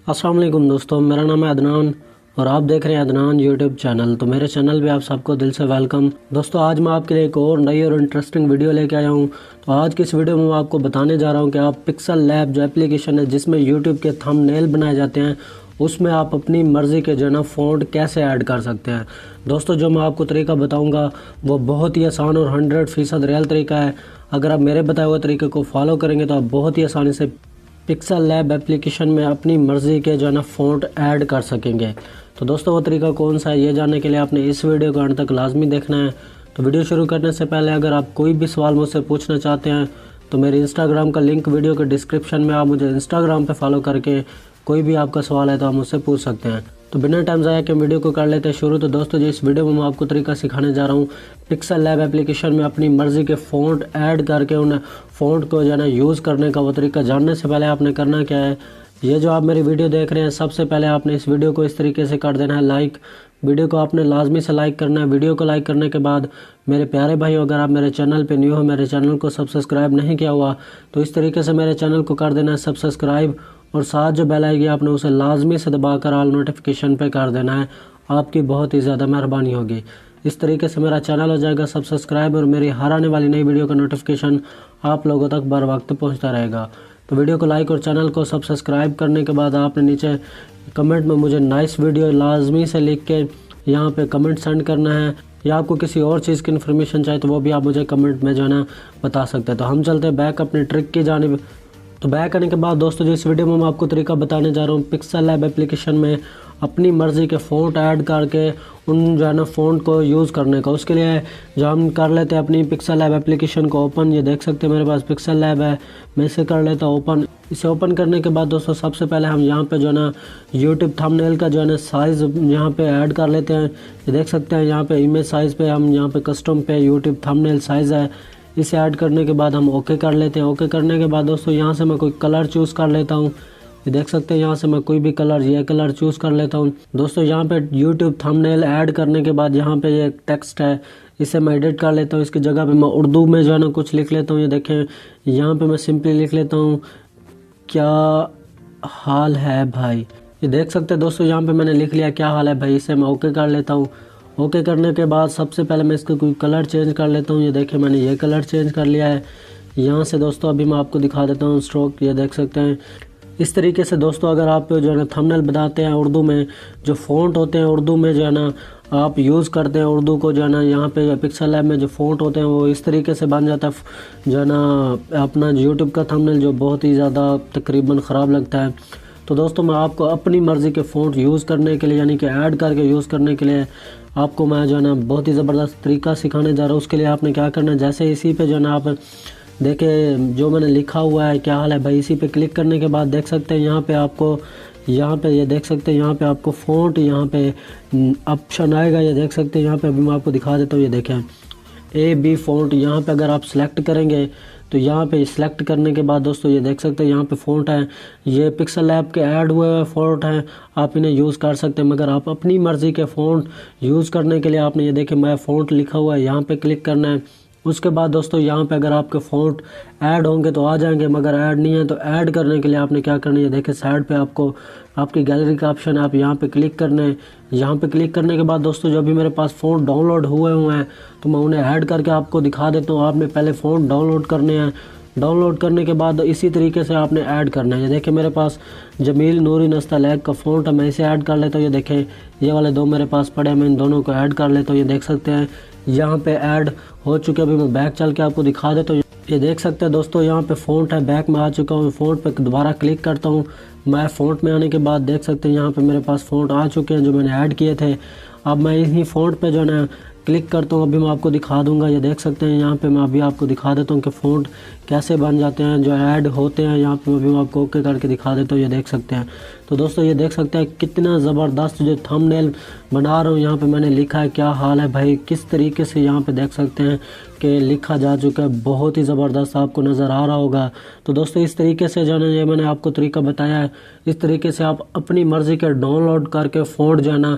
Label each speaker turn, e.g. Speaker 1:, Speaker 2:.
Speaker 1: अस्सलाम वालेकुम दोस्तों, मेरा नाम है अदनान और आप देख रहे हैं अदनान यूट्यूब चैनल। तो मेरे चैनल पे आप सबको दिल से वेलकम। दोस्तों आज मैं आपके लिए एक और नई और इंटरेस्टिंग वीडियो लेके आया हूँ। तो आज की इस वीडियो में मैं आपको बताने जा रहा हूँ कि आप पिक्सल लैब जो एप्लीकेशन है जिसमें यूट्यूब के थंबनेल बनाए जाते हैं, उसमें आप अपनी मर्ज़ी के जो है ना फ़ॉन्ट कैसे ऐड कर सकते हैं। दोस्तों जो मैं आपको तरीका बताऊंगा वो बहुत ही आसान और 100% रियल तरीका है। अगर आप मेरे बताए हुए तरीके को फॉलो करेंगे तो आप बहुत ही आसानी से पिक्सल लैब एप्लीकेशन में अपनी मर्ज़ी के जो है ना फ़ॉन्ट ऐड कर सकेंगे। तो दोस्तों वो तरीका कौन सा है ये जानने के लिए आपने इस वीडियो को अंत तक लाजमी देखना है। तो वीडियो शुरू करने से पहले अगर आप कोई भी सवाल मुझसे पूछना चाहते हैं तो मेरे इंस्टाग्राम का लिंक वीडियो के डिस्क्रिप्शन में, आप मुझे इंस्टाग्राम पे फॉलो करके कोई भी आपका सवाल है तो आप मुझसे पूछ सकते हैं। तो बिना टाइम ज़ाया के वीडियो को कर लेते हैं शुरू। तो दोस्तों जो इस वीडियो में मैं आपको तरीका सिखाने जा रहा हूँ पिक्सल लैब एप्लीकेशन में अपनी मर्ज़ी के फ़ॉन्ट ऐड करके उन फ़ॉन्ट को जो है ना यूज़ करने का। वो तरीका जानने से पहले आपने करना क्या है, ये जो आप मेरी वीडियो देख रहे हैं सबसे पहले आपने इस वीडियो को इस तरीके से कर देना है लाइक। वीडियो को आपने लाजमी से लाइक करना है। वीडियो को लाइक करने के बाद मेरे प्यारे भाई, अगर आप मेरे चैनल पे न्यू हो, मेरे चैनल को सब्सक्राइब नहीं किया हुआ तो इस तरीके से मेरे चैनल को कर देना है सब्सक्राइब, और साथ जो बेल आएगी आपने उसे लाजमी से दबाकर ऑल नोटिफिकेशन पे कर देना है। आपकी बहुत ही ज़्यादा मेहरबानी होगी। इस तरीके से मेरा चैनल हो जाएगा सब्सक्राइब और मेरी हर आने वाली नई वीडियो का नोटिफिकेशन आप लोगों तक बर वक्त पहुँचता रहेगा। तो वीडियो को लाइक और चैनल को सब्सक्राइब करने के बाद आपने नीचे कमेंट में मुझे नाइस वीडियो लाजमी से लिख के यहाँ पे कमेंट सेंड करना है, या आपको किसी और चीज़ की इन्फॉर्मेशन चाहिए तो वो भी आप मुझे कमेंट में जो है ना बता सकते हैं। तो हम चलते हैं बैक अपनी ट्रिक की जानिब। तो बैक आने के बाद दोस्तों जो इस वीडियो में मैं आपको तरीका बताने जा रहा हूँ पिक्सल लैब एप्लीकेशन में अपनी मर्ज़ी के फ़ॉन्ट ऐड करके उन जो है ना फ़ॉन्ट को यूज़ करने का। उसके लिए जो हम कर लेते हैं अपनी पिक्सल लैब एप्लीकेशन को ओपन। ये देख सकते हैं मेरे पास पिक्सल लैब है, मैं इसे कर लेता हूँ ओपन। इसे ओपन करने के बाद दोस्तों सबसे पहले हम यहाँ पे जो है ना यूट्यूब थंबनेल का जो है ना साइज़ यहाँ पे ऐड कर लेते हैं। ये देख सकते हैं यहाँ पे इमेज साइज़ पे हम यहाँ पे कस्टम पे यूट्यूब थंबनेल साइज़ है, इसे ऐड करने के बाद हम ओके कर लेते हैं। ओके करने के बाद दोस्तों यहाँ से मैं कोई कलर चूज़ कर लेता हूँ। ये देख सकते हैं यहाँ से मैं कोई भी कलर, ये कलर चूज़ कर लेता हूँ। दोस्तों यहाँ पे यूट्यूब थंबनेल ऐड करने के बाद यहाँ पे ये टेक्स्ट है, इसे मैं एडिट कर लेता हूँ। इसकी जगह पे मैं उर्दू में जो है ना कुछ लिख लेता हूँ। ये देखें यहाँ पे मैं सिंपली लिख लेता हूँ क्या हाल है भाई। ये देख सकते हैं दोस्तों यहाँ पे मैंने लिख लिया क्या हाल है भाई। इसे मैं ओके कर लेता हूँ। ओके करने के बाद सबसे पहले मैं इसका कोई कलर चेंज कर लेता हूँ। ये देखें मैंने ये कलर चेंज कर लिया है। यहाँ से दोस्तों अभी मैं आपको दिखा देता हूँ स्ट्रोक। ये देख सकते हैं इस तरीके से दोस्तों अगर आप जो है ना थंबनेल बनाते हैं उर्दू में, जो फ़ॉन्ट होते हैं उर्दू में जो है ना आप यूज़ करते हैं उर्दू को जो है ना, यहाँ पे पिक्सल लैब में जो फ़ॉन्ट होते हैं वो इस तरीके से बन जाता है जो है ना अपना यूट्यूब का थंबनेल जो बहुत ही ज़्यादा तकरीबन ख़राब लगता है। तो दोस्तों मैं आपको अपनी मर्ज़ी के फ़ॉन्ट यूज़ करने के लिए यानी कि ऐड करके यूज़ करने के लिए आपको मैं जो है ना बहुत ही ज़बरदस्त तरीका सिखाने जा रहा हूँ। उसके लिए आपने क्या करना है, जैसे इसी पे जो है ना आप देखें जो मैंने लिखा हुआ है क्या हाल है भाई, इसी पे क्लिक करने के बाद देख सकते हैं यहाँ पे आपको ये देख सकते हैं यहाँ पे आपको फ़ॉन्ट यहाँ पे ऑप्शन आएगा। ये देख सकते हैं यहाँ पे अभी मैं आपको दिखा देता हूँ। ये देखें AB फ़ॉन्ट, यहाँ पे अगर आप सेलेक्ट करेंगे तो यहाँ पे सेलेक्ट करने के बाद दोस्तों ये देख सकते हैं यहाँ पे फ़ॉन्ट है, ये पिक्सल लैब के ऐड हुए फ़ॉन्ट हैं, आप इन्हें यूज़ कर सकते हैं। मगर आप अपनी मर्ज़ी के फ़ॉन्ट यूज़ करने के लिए आपने ये देखें मैं फ़ॉन्ट लिखा हुआ है, यहाँ पे क्लिक करना है। उसके बाद दोस्तों यहाँ पे अगर आपके फ़ॉन्ट ऐड होंगे तो आ जाएंगे, मगर ऐड नहीं है तो ऐड करने के लिए आपने क्या करना है, ये देखें साइड पे आपको आपकी गैलरी का ऑप्शन है, आप यहाँ पे क्लिक करना है। यहाँ पे क्लिक करने के बाद दोस्तों जो भी मेरे पास फ़ॉन्ट डाउनलोड हुए हैं तो मैं उन्हें ऐड करके आपको दिखा देता हूँ। आपने पहले फ़ॉन्ट डाउनलोड करने हैं, डाउनलोड करने के बाद इसी तरीके से आपने ऐड करना है। ये देखें मेरे पास जमील नूरी नस्तलैक का फ़ॉन्ट है, मैं इसे ऐड कर लेता हूँ। ये देखें ये वाले दो मेरे पास पड़े हैं, मैं इन दोनों को ऐड कर लेता हूँ। ये देख सकते हैं यहाँ पे ऐड हो चुके। अभी मैं बैक चल के आपको दिखा देता हूँ। ये देख सकते हैं दोस्तों यहाँ पे फ़ॉन्ट है, बैक में आ चुका हूँ। फ़ॉन्ट पे दोबारा क्लिक करता हूँ। मैं फ़ॉन्ट में आने के बाद देख सकते हैं यहाँ पे मेरे पास फ़ॉन्ट आ चुके हैं जो मैंने ऐड किए थे। अब मैं इन्हीं फ़ॉन्ट पे जो है ना क्लिक करता हूँ, अभी मैं आपको दिखा दूंगा। ये देख सकते हैं यहाँ पे मैं अभी आपको दिखा देता हूँ कि फ़ॉन्ट कैसे बन जाते हैं जो ऐड होते हैं। यहाँ पे अभी मैं आपको ओके करके दिखा देता हूँ। ये देख सकते हैं तो दोस्तों ये देख सकते हैं कितना ज़बरदस्त जो थंबनेल बना रहा हूँ। यहाँ पे मैंने लिखा है क्या हाल है भाई, किस तरीके से यहाँ पे देख सकते हैं कि लिखा जा चुका है, बहुत ही ज़बरदस्त आपको नज़र आ रहा होगा। तो दोस्तों इस तरीके से जो है ये मैंने आपको तरीका बताया है, इस तरीके से आप अपनी मर्ज़ी के डाउनलोड करके फ़ॉन्ट जो है ना